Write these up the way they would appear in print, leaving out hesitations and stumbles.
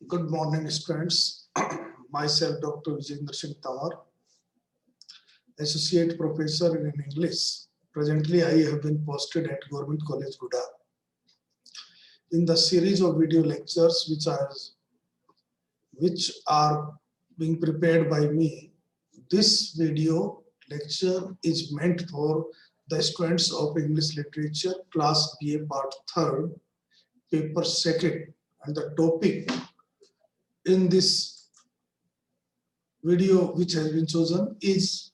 Good morning, students. Myself, Dr. Vijayendra Singh Tawar, Associate Professor in English. Presently, I have been posted at Government College, Guda. In the series of video lectures which are being prepared by me, this video lecture is meant for the students of English Literature, Class BA Part 3rd, Paper 2nd, and the topic in this video which has been chosen is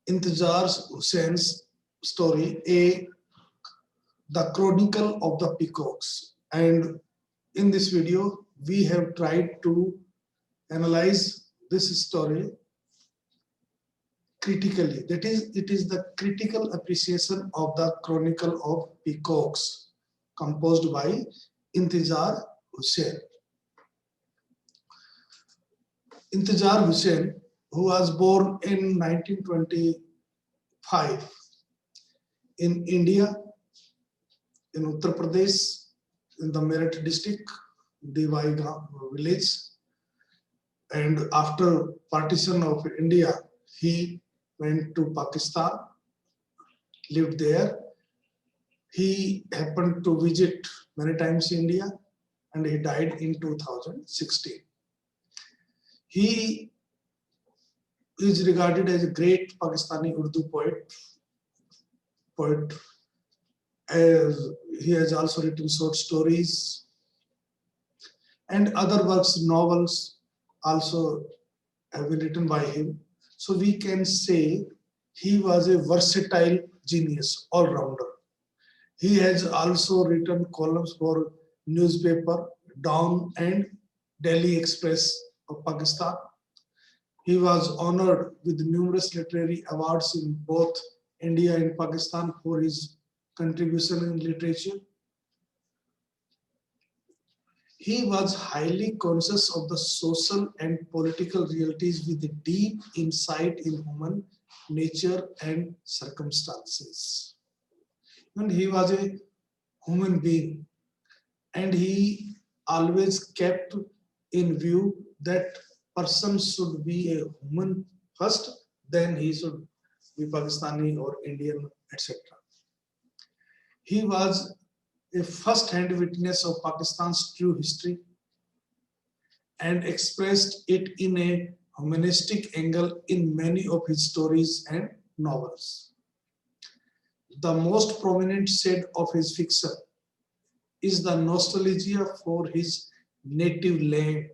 Intizar Hussein's story, The Chronicle of the Peacocks. And in this video, we have tried to analyze this story critically. That is, it is the critical appreciation of the Chronicle of Peacocks composed by Intizar Hussain. Intizar Hussain, who was born in 1925 in India, in Uttar Pradesh, in the Meerut district, Diwai village. And after partition of India, he went to Pakistan, lived there. He happened to visit many times India, and he died in 2016. He is regarded as a great Pakistani Urdu poet. As he has also written short stories and other works, novels also have been written by him. So we can say he was a versatile genius, all-rounder. He has also written columns for newspaper Dawn and Delhi Express of Pakistan. He was honored with numerous literary awards in both India and Pakistan for his contribution in literature. He was highly conscious of the social and political realities with a deep insight in human nature and circumstances. And he was a human being, and he always kept in view that person should be a human first, then he should be Pakistani or Indian, etc. He was a first-hand witness of Pakistan's true history and expressed it in a humanistic angle in many of his stories and novels. The most prominent shade of his fiction is the nostalgia for his native land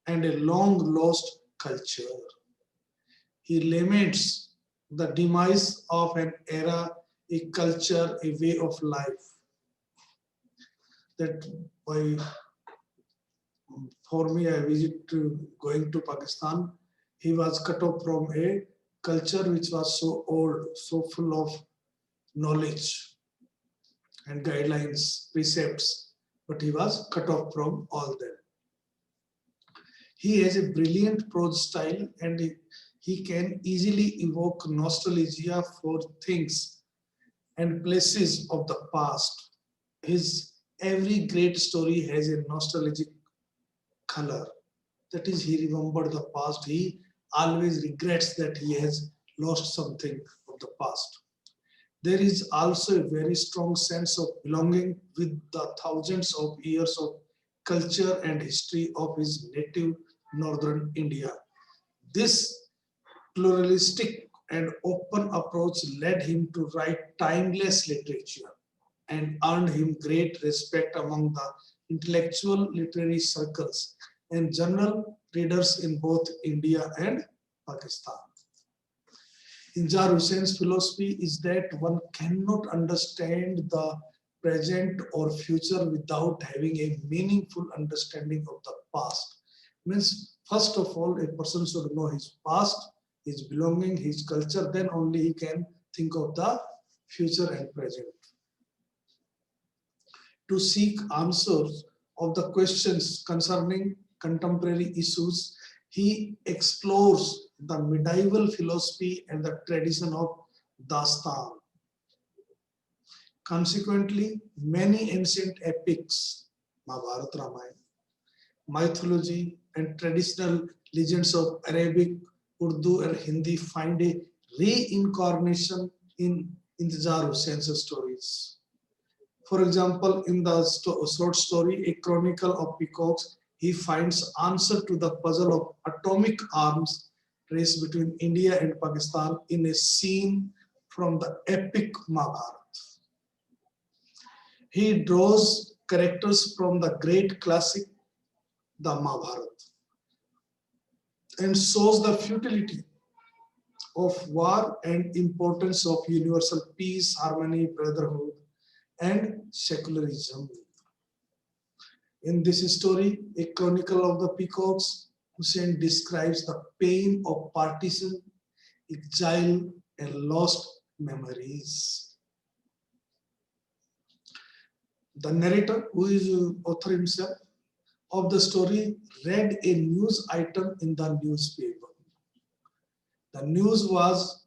and a long-lost culture. He laments the demise of an era, a culture, a way of life. That for me, I visit going to Pakistan, he was cut off from a culture which was so old, so full of knowledge and guidelines, precepts, but he was cut off from all them. He has a brilliant prose style, and he can easily evoke nostalgia for things and places of the past. His every great story has a nostalgic color. That is, he remembered the past. He always regrets that he has lost something of the past. There is also a very strong sense of belonging with the thousands of years of culture and history of his native northern India. This pluralistic and open approach led him to write timeless literature and earned him great respect among the intellectual literary circles and general readers in both India and Pakistan. Intizar Hussein's philosophy is that one cannot understand the present or future without having a meaningful understanding of the past. Means, first of all, a person should know his past, his belonging, his culture, then only he can think of the future and present. To seek answers of the questions concerning contemporary issues, he explores the medieval philosophy and the tradition of Dastan. Consequently, many ancient epics, Mahabharata, Ramayana, mythology, and traditional legends of Arabic, Urdu, and Hindi find a reincarnation in Intezar Hussein's stories. For example, in the short story, A Chronicle of Peacocks, he finds answer to the puzzle of atomic arms race between India and Pakistan in a scene from the epic Mahabharata. He draws characters from the great classic, the Mahabharata, and shows the futility of war and importance of universal peace, harmony, brotherhood, and secularism. In this story, A Chronicle of the Peacocks, Hussein describes the pain of partition, exile, and lost memories. The narrator, who is author himself of the story, read a news item in the newspaper. The news was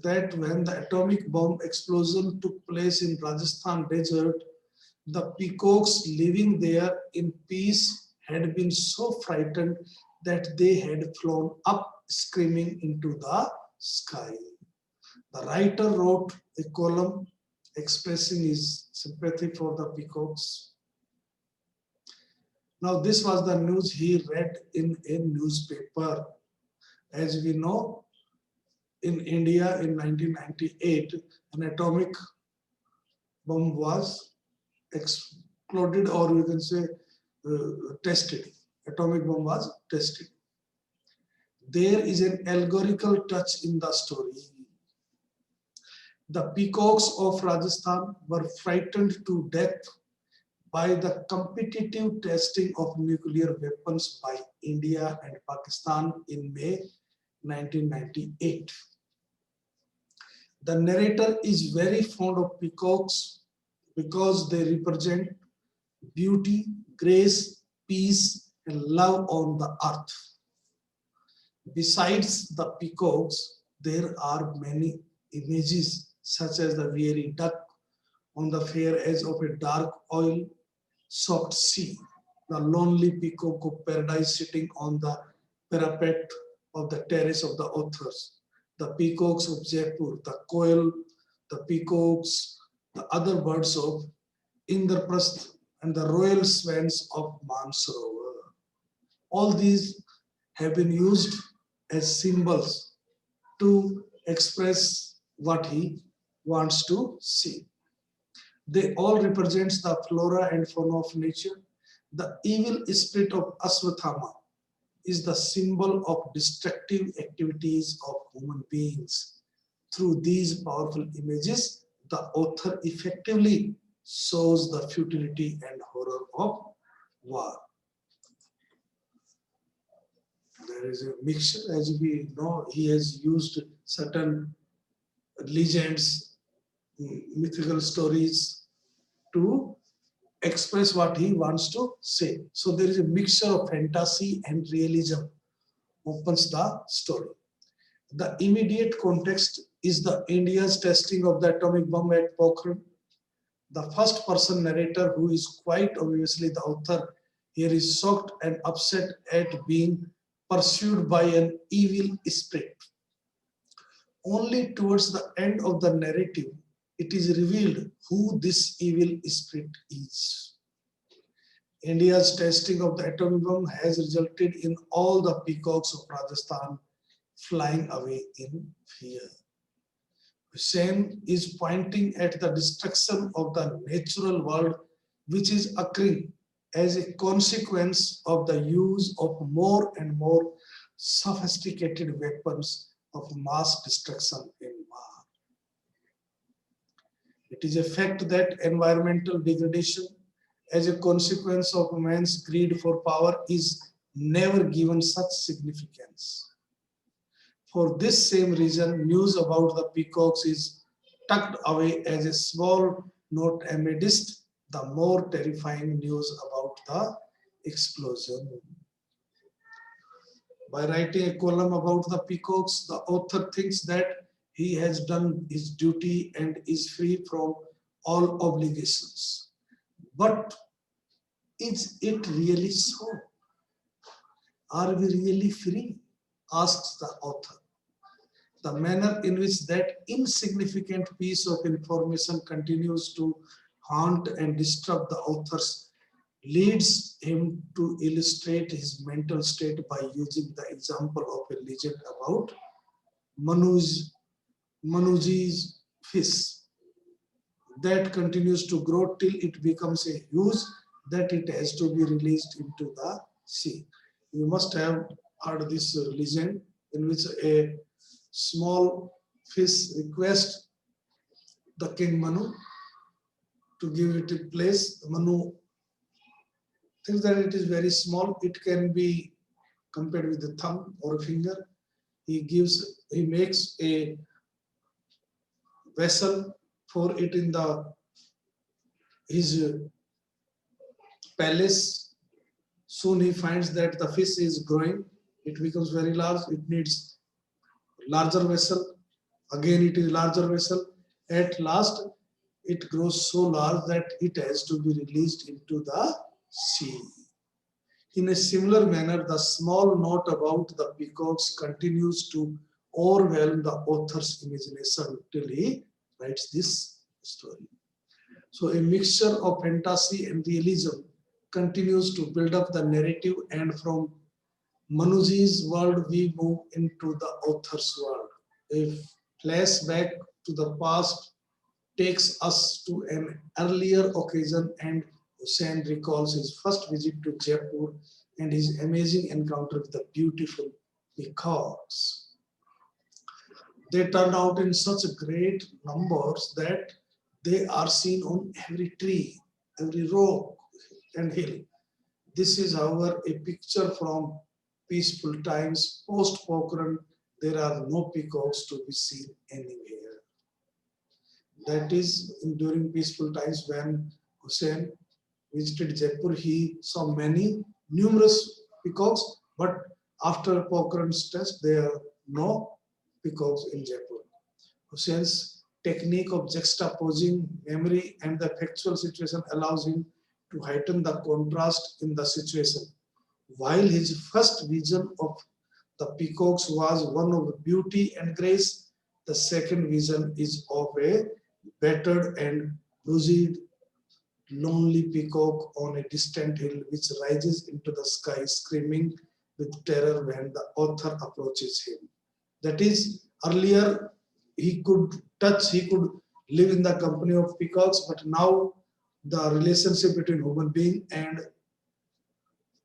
that when the atomic bomb explosion took place in Rajasthan desert, the peacocks living there in peace had been so frightened that they had flown up screaming into the sky. The writer wrote a column expressing his sympathy for the peacocks. Now, this was the news he read in a newspaper. As we know, in India in 1998, an atomic bomb was exploded, or you can say tested. Atomic bomb was tested. There is an allegorical touch in the story. The peacocks of Rajasthan were frightened to death by the competitive testing of nuclear weapons by India and Pakistan in May 1998. The narrator is very fond of peacocks because they represent beauty, grace, peace, and love on the earth. Besides the peacocks, there are many images such as the weary duck on the fair edge of a dark oil-soaked sea, the lonely peacock of paradise sitting on the parapet of the terrace of the authors, the peacocks of Jaipur, the koel, the peacocks, the other birds of Indraprasth, and the royal swans of Mansarovar. All these have been used as symbols to express what he wants to see. They all represent the flora and fauna of nature. The evil spirit of Aswathama is the symbol of destructive activities of human beings. Through these powerful images, the author effectively shows the futility and horror of war. There is a mixture, as we know, he has used certain legends, mythical stories to express what he wants to say. So there is a mixture of fantasy and realism opens the story. The immediate context is the India's testing of the atomic bomb at Pokhran. The first person narrator, who is quite obviously the author, here is shocked and upset at being pursued by an evil spirit. Only towards the end of the narrative, it is revealed who this evil spirit is. India's testing of the atomic bomb has resulted in all the peacocks of Rajasthan flying away in fear. Hussein is pointing at the destruction of the natural world which is occurring as a consequence of the use of more and more sophisticated weapons of mass destruction in war. It is a fact that environmental degradation as a consequence of man's greed for power is never given such significance. For this same reason, news about the peacocks is tucked away as a small note amidst the more terrifying news about the explosion. By writing a column about the peacocks, the author thinks that he has done his duty and is free from all obligations. But is it really so? Are we really free? Asks the author. The manner in which that insignificant piece of information continues to haunt and disturb the authors leads him to illustrate his mental state by using the example of a legend about Manu's, Manuji's fish that continues to grow till it becomes a huge that it has to be released into the sea. You must have heard this legend in which a small fish requests the king Manu to give it a place. Manu thinks that it is very small. It can be compared with the thumb or a finger. He makes a vessel for it in his palace. Soon he finds that the fish is growing. It becomes very large. It needs larger vessel. Again, it is larger vessel. At last, it grows so large that it has to be released into the sea. In a similar manner, the small note about the peacocks continues to overwhelm the author's imagination till he writes this story. So a mixture of fantasy and realism continues to build up the narrative, and from Manuji's world we move into the author's world. A flashback to the past takes us to an earlier occasion, and Hussain recalls his first visit to Jaipur and his amazing encounter with the beautiful peacocks. They turned out in such great numbers that they are seen on every tree, every rock and hill. This is, however, a picture from peaceful times. Post Pokhran, there are no peacocks to be seen anywhere. That is, during peaceful times when Hussain visited Jaipur, he saw numerous peacocks, but after Pokhran's test, there are no peacocks in Jaipur. Hussain's technique of juxtaposing memory and the factual situation allows him to heighten the contrast in the situation. While his first vision of the peacocks was one of beauty and grace, the second vision is of a battered and bruised, lonely peacock on a distant hill which rises into the sky, screaming with terror when the author approaches him. That is, earlier he could live in the company of peacocks, but now the relationship between human being and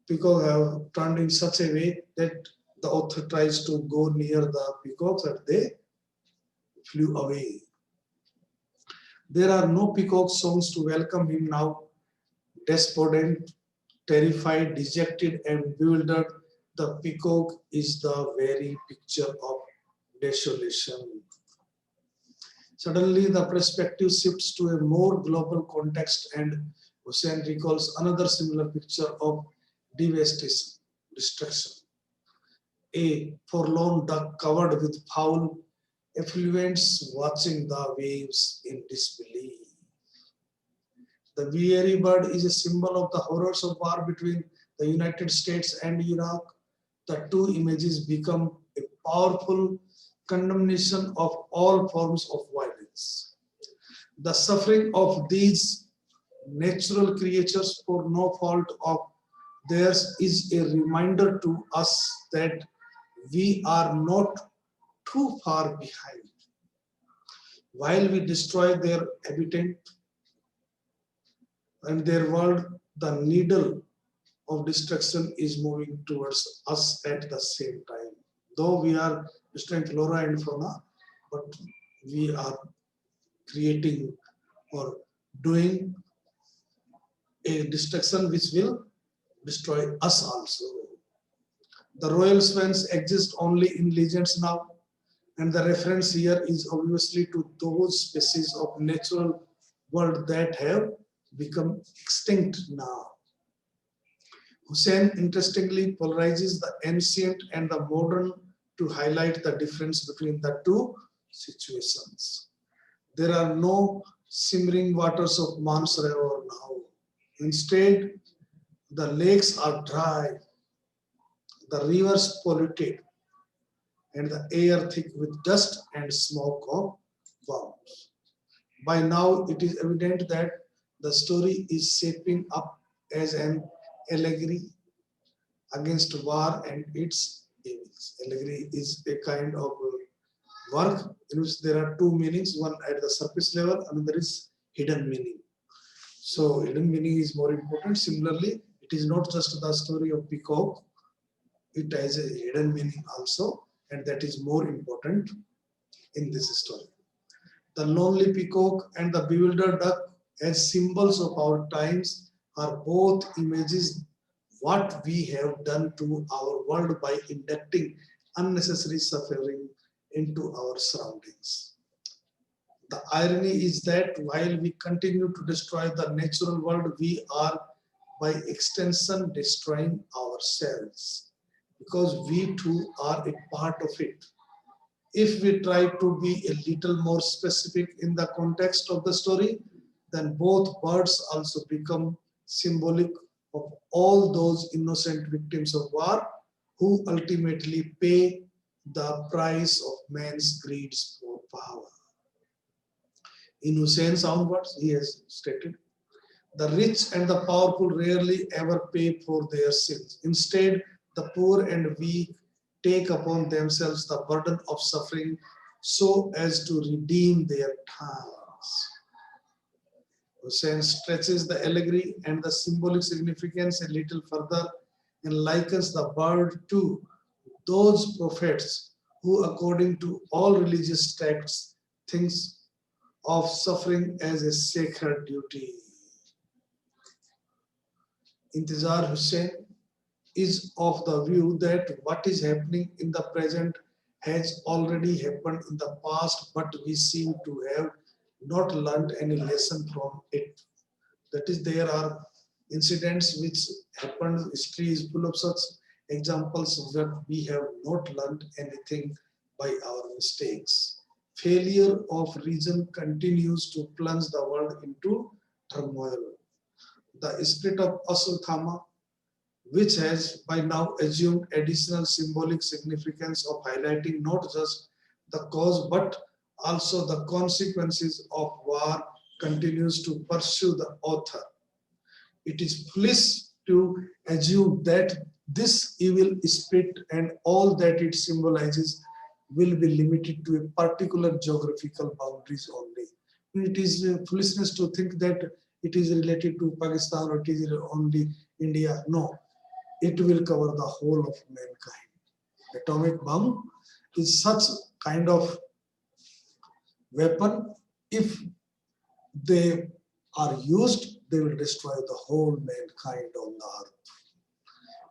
peacock have turned in such a way that the author tries to go near the peacocks and they flew away. There are no peacock songs to welcome him now. Despondent, terrified, dejected, and bewildered, the peacock is the very picture of desolation. Suddenly, the perspective shifts to a more global context, and Hussain recalls another similar picture of devastation, destruction. A forlorn duck covered with foul effluents watching the waves in disbelief. The weary bird is a symbol of the horrors of war between the United States and Iraq. The two images become a powerful condemnation of all forms of violence. The suffering of these natural creatures for no fault of theirs is a reminder to us that we are not too far behind. While we destroy their habitat and their world, the needle of destruction is moving towards us at the same time. Though we are destroying flora and fauna, but we are creating or doing a destruction which will destroy us also. The royal swans exist only in legends now, and the reference here is obviously to those species of natural world that have become extinct now. Hussain interestingly polarizes the ancient and the modern to highlight the difference between the two situations. There are no simmering waters of Mans River now. Instead, the lakes are dry. the rivers polluted, and the air thick with dust and smoke of bombs. By now, it is evident that the story is shaping up as an allegory against war and its evils. Allegory is a kind of work in which there are two meanings, one at the surface level, another is hidden meaning. So hidden meaning is more important. Similarly, it is not just the story of peacock, it has a hidden meaning also, and that is more important in this story. The lonely peacock and the bewildered duck as symbols of our times are both images what we have done to our world by inducting unnecessary suffering into our surroundings. The irony is that while we continue to destroy the natural world, we are by extension destroying ourselves because we too are a part of it. If we try to be a little more specific in the context of the story, then both birds also become symbolic of all those innocent victims of war who ultimately pay the price of man's greed for power. In Hussein's own words, he has stated, the rich and the powerful rarely ever pay for their sins. Instead, the poor and weak take upon themselves the burden of suffering so as to redeem their tongues. Hussein stretches the allegory and the symbolic significance a little further and likens the bird to those prophets who, according to all religious texts, thinks of suffering as a sacred duty. Intizar Hussain is of the view that what is happening in the present has already happened in the past, but we seem to have not learned any lesson from it. That is, there are incidents which happened, history is full of such examples that we have not learned anything by our mistakes. Failure of reason continues to plunge the world into turmoil. The spirit of Ashwatthama, which has by now assumed additional symbolic significance of highlighting not just the cause but also the consequences of war, continues to pursue the author. It is foolish to assume that this evil spirit and all that it symbolizes will be limited to a particular geographical boundaries only. It is foolishness to think that it is related to Pakistan or it is only India. No, it will cover the whole of mankind. Atomic bomb is such kind of weapon. If they are used, they will destroy the whole mankind on the earth.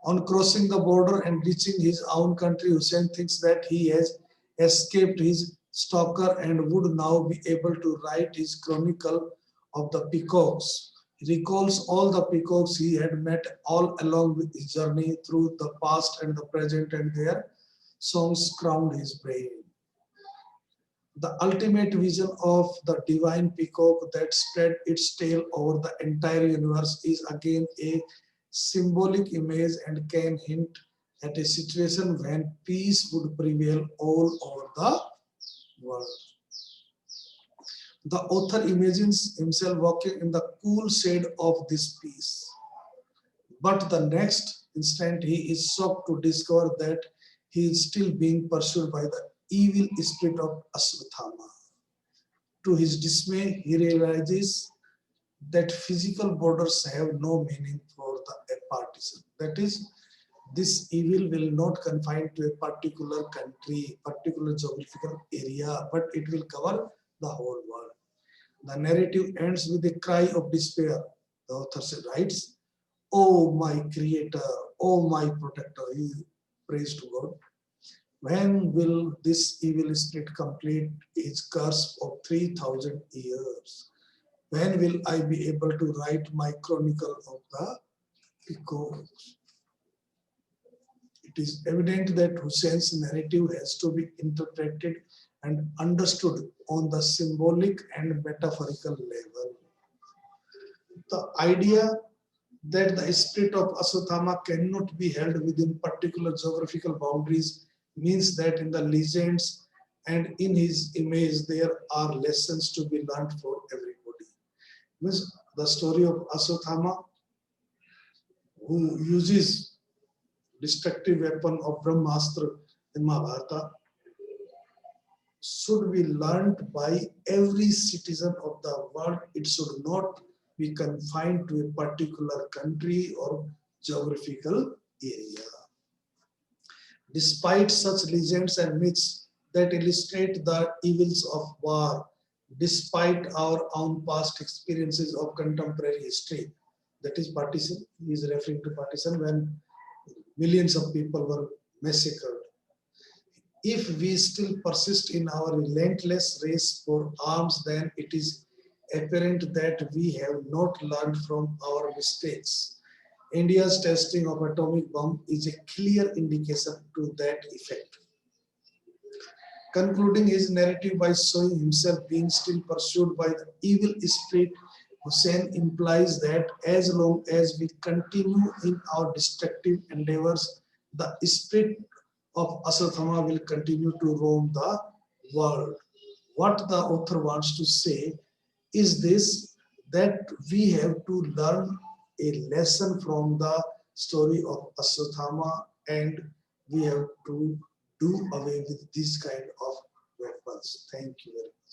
On crossing the border and reaching his own country, Hussein thinks that he has escaped his stalker and would now be able to write his chronicle of the peacocks. He recalls all the peacocks he had met all along with his journey through the past and the present, and their songs crowned his brain. The ultimate vision of the divine peacock that spread its tail over the entire universe is again a symbolic image and can hint at a situation when peace would prevail all over the world. The author imagines himself walking in the cool shade of this peace. But the next instant he is shocked to discover that he is still being pursued by the evil spirit of Ashwatthama. To his dismay, he realizes that physical borders have no meaning for a partisan. That is, this evil will not confine to a particular country, particular geographical area, but it will cover the whole world. The narrative ends with a cry of despair. The author writes, "Oh my creator, oh my protector," he prays to God. When will this evil spirit complete its curse of 3,000 years? When will I be able to write my chronicle of the peacocks? It is evident that Hussein's narrative has to be interpreted and understood on the symbolic and metaphorical level. The idea that the spirit of Aswathama cannot be held within particular geographical boundaries means that in the legends and in his image there are lessons to be learned for everybody. Means the story of Aswathama, who uses destructive weapon of Brahmastra in Mahabharata, should be learned by every citizen of the world. It should not be confined to a particular country or geographical area. Despite such legends and myths that illustrate the evils of war, despite our own past experiences of contemporary history, that is partition, he is referring to partition when millions of people were massacred. If we still persist in our relentless race for arms, then it is apparent that we have not learned from our mistakes. India's testing of atomic bomb is a clear indication to that effect. Concluding his narrative by showing himself being still pursued by the evil spirit, Hussein implies that as long as we continue in our destructive endeavors, the spirit of Aswathama will continue to roam the world. What the author wants to say is this, that we have to learn a lesson from the story of Aswathama, and we have to do away with this kind of weapons. Thank you very much.